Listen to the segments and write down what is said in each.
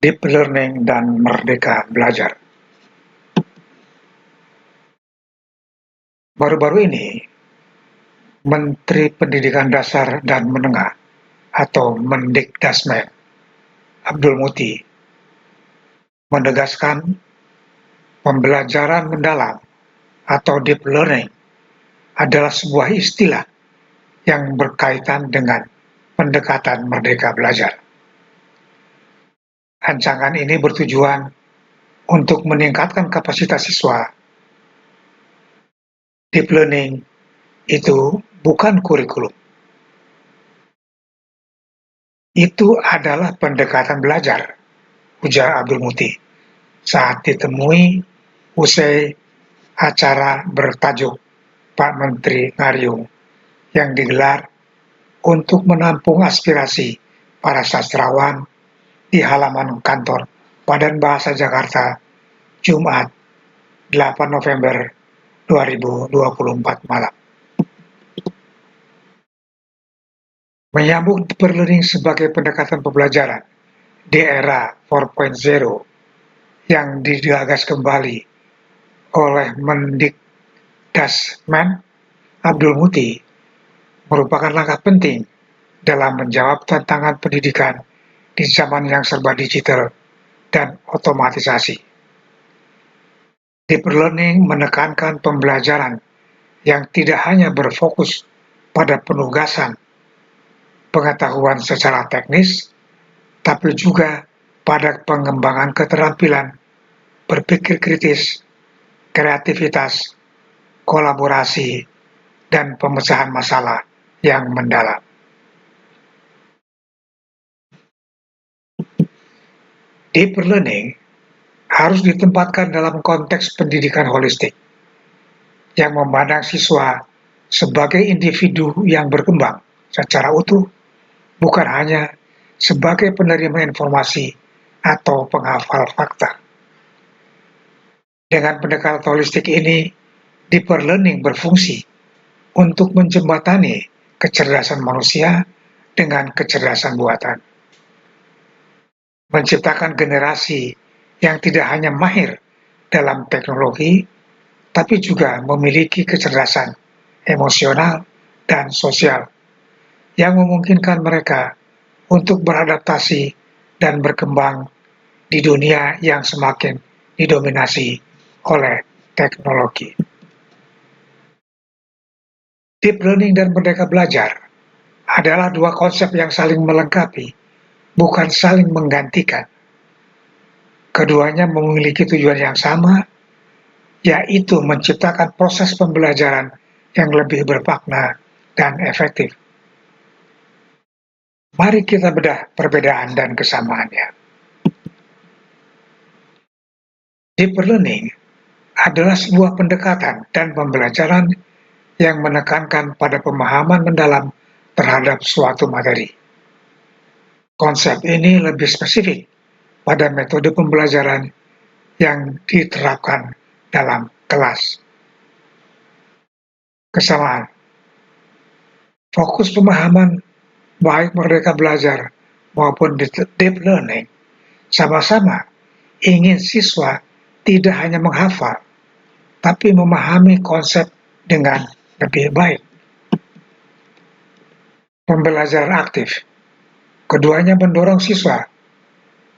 Deep Learning dan Merdeka Belajar. Baru-baru ini, Menteri Pendidikan Dasar dan Menengah atau Mendikdasmen Abdul Muti menegaskan pembelajaran mendalam atau deep learning adalah sebuah istilah yang berkaitan dengan pendekatan merdeka belajar. Rancangan ini bertujuan untuk meningkatkan kapasitas siswa. Deep learning itu bukan kurikulum. Itu adalah pendekatan belajar, ujar Abdul Muti saat ditemui usai acara bertajuk Pak Menteri Ngariung yang digelar untuk menampung aspirasi para sastrawan di halaman kantor Badan Bahasa Jakarta, Jumat 8 November 2024 malam. Menyambut deep learning sebagai pendekatan pembelajaran di era 4.0 yang digagas kembali oleh Mendikdasmen Abdul Muti merupakan langkah penting dalam menjawab tantangan pendidikan di zaman yang serba digital dan otomatisasi. Deep learning menekankan pembelajaran yang tidak hanya berfokus pada penugasan pengetahuan secara teknis, tapi juga pada pengembangan keterampilan berpikir kritis, kreativitas, kolaborasi, dan pemecahan masalah yang mendalam. Deep learning harus ditempatkan dalam konteks pendidikan holistik yang memandang siswa sebagai individu yang berkembang secara utuh, bukan hanya sebagai penerima informasi atau penghafal fakta. Dengan pendekatan holistik ini, deep learning berfungsi untuk menjembatani kecerdasan manusia dengan kecerdasan buatan. Menciptakan generasi yang tidak hanya mahir dalam teknologi, tapi juga memiliki kecerdasan emosional dan sosial yang memungkinkan mereka untuk beradaptasi dan berkembang di dunia yang semakin didominasi oleh teknologi. Deep learning dan merdeka belajar adalah dua konsep yang saling melengkapi, bukan saling menggantikan. Keduanya memiliki tujuan yang sama, yaitu menciptakan proses pembelajaran yang lebih bermakna dan efektif. Mari kita bedah perbedaan dan kesamaannya. Deep learning adalah sebuah pendekatan dan pembelajaran yang menekankan pada pemahaman mendalam terhadap suatu materi. Konsep ini lebih spesifik pada metode pembelajaran yang diterapkan dalam kelas. Kesamaan. Fokus pemahaman baik merdeka belajar maupun deep learning sama-sama ingin siswa tidak hanya menghafal, tapi memahami konsep dengan lebih baik. Pembelajaran aktif. Keduanya mendorong siswa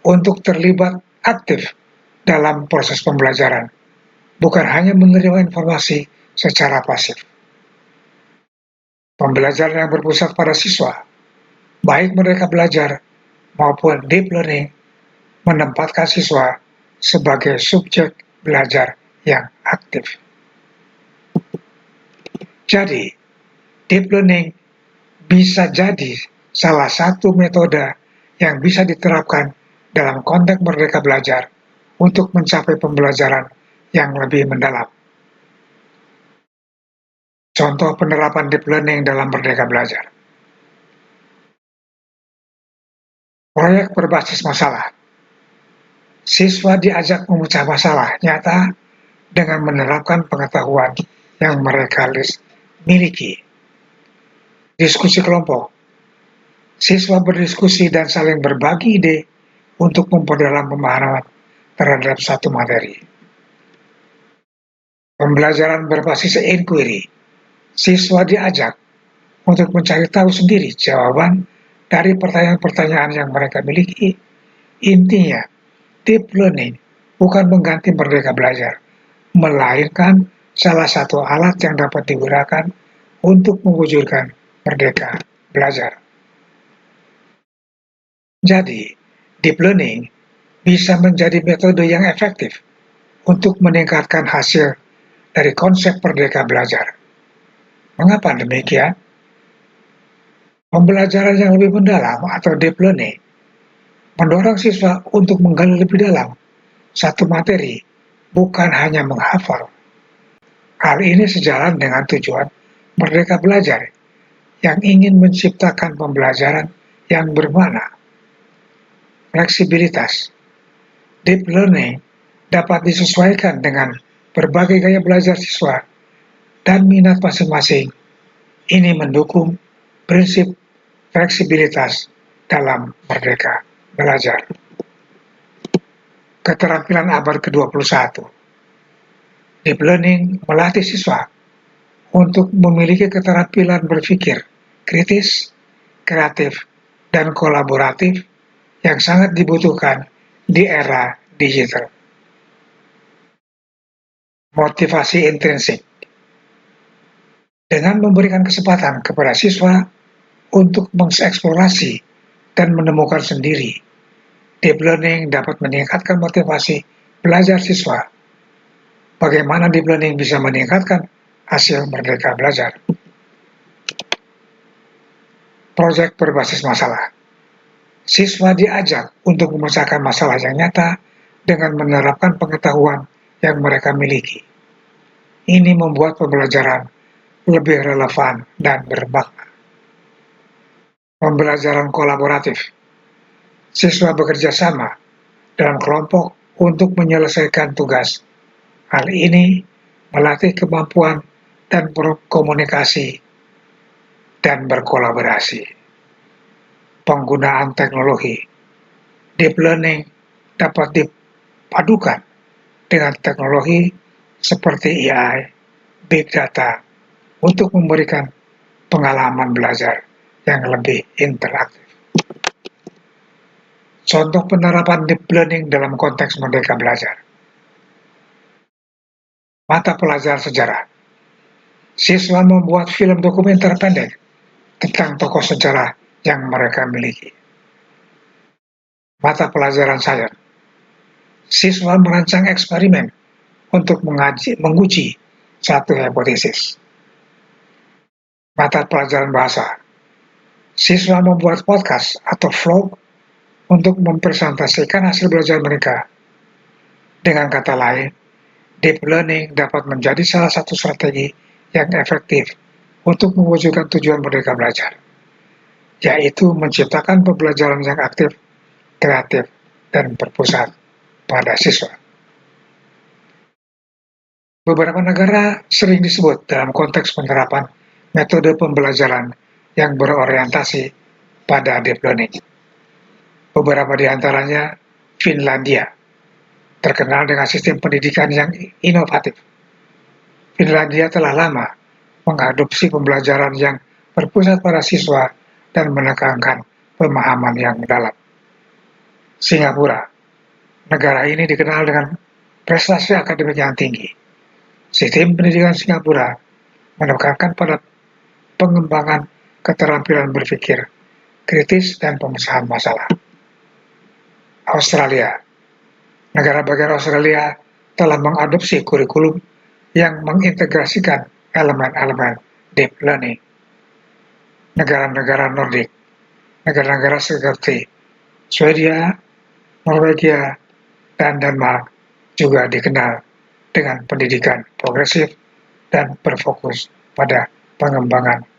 untuk terlibat aktif dalam proses pembelajaran, bukan hanya menerima informasi secara pasif. Pembelajaran yang berpusat pada siswa, baik mereka belajar maupun deep learning, menempatkan siswa sebagai subjek belajar yang aktif. Jadi, deep learning bisa jadi salah satu metode yang bisa diterapkan dalam konteks merdeka belajar untuk mencapai pembelajaran yang lebih mendalam. Contoh penerapan deep learning dalam merdeka belajar. Proyek berbasis masalah. Siswa diajak memecah masalah nyata dengan menerapkan pengetahuan yang mereka miliki. Diskusi kelompok. Siswa berdiskusi dan saling berbagi ide untuk memperdalam pemahaman terhadap satu materi. Pembelajaran berbasis inquiry, siswa diajak untuk mencari tahu sendiri jawaban dari pertanyaan-pertanyaan yang mereka miliki. Intinya, deep learning bukan mengganti merdeka belajar, melainkan salah satu alat yang dapat digunakan untuk mewujudkan merdeka belajar. Jadi, deep learning bisa menjadi metode yang efektif untuk meningkatkan hasil dari konsep merdeka belajar. Mengapa demikian? Pembelajaran yang lebih mendalam atau deep learning mendorong siswa untuk menggali lebih dalam satu materi, bukan hanya menghafal. Hal ini sejalan dengan tujuan merdeka belajar yang ingin menciptakan pembelajaran yang bermakna. Fleksibilitas. Deep learning dapat disesuaikan dengan berbagai gaya belajar siswa dan minat masing-masing. Ini mendukung prinsip fleksibilitas dalam merdeka belajar. Keterampilan abad ke-21. Deep learning melatih siswa untuk memiliki keterampilan berpikir kritis, kreatif, dan kolaboratif yang sangat dibutuhkan di era digital. Motivasi intrinsik. Dengan memberikan kesempatan kepada siswa untuk mengeksplorasi dan menemukan sendiri, deep learning dapat meningkatkan motivasi belajar siswa. Bagaimana deep learning bisa meningkatkan hasil merdeka belajar? Proyek berbasis masalah. Siswa diajak untuk memecahkan masalah yang nyata dengan menerapkan pengetahuan yang mereka miliki. Ini membuat pembelajaran lebih relevan dan bermakna. Pembelajaran kolaboratif. Siswa bekerja sama dalam kelompok untuk menyelesaikan tugas. Hal ini melatih kemampuan dan berkomunikasi dan berkolaborasi. Penggunaan teknologi. Deep learning dapat dipadukan dengan teknologi seperti AI, big data, untuk memberikan pengalaman belajar yang lebih interaktif. Contoh penerapan deep learning dalam konteks merdeka belajar. Mata pelajaran sejarah. Siswa membuat film dokumenter pendek tentang tokoh sejarah yang mereka miliki. Mata pelajaran sains. Siswa merancang eksperimen untuk menguji satu hipotesis. Mata pelajaran bahasa. Siswa membuat podcast atau vlog untuk mempresentasikan hasil belajar mereka. Dengan kata lain, deep learning dapat menjadi salah satu strategi yang efektif untuk mewujudkan tujuan merdeka belajar, yaitu menciptakan pembelajaran yang aktif, kreatif, dan berpusat pada siswa. Beberapa negara sering disebut dalam konteks penerapan metode pembelajaran yang berorientasi pada deep learning. Beberapa di antaranya Finlandia, terkenal dengan sistem pendidikan yang inovatif. Finlandia telah lama mengadopsi pembelajaran yang berpusat pada siswa dan menekankan pemahaman yang dalam. Singapura, negara ini dikenal dengan prestasi akademik yang tinggi. Sistem pendidikan Singapura menekankan pada pengembangan keterampilan berpikir kritis dan pemecahan masalah. Australia, negara bagian Australia telah mengadopsi kurikulum yang mengintegrasikan elemen-elemen deep learning. Negara-negara Nordik, negara-negara seperti Swedia, Norwegia, dan Denmark juga dikenal dengan pendidikan progresif dan berfokus pada pengembangan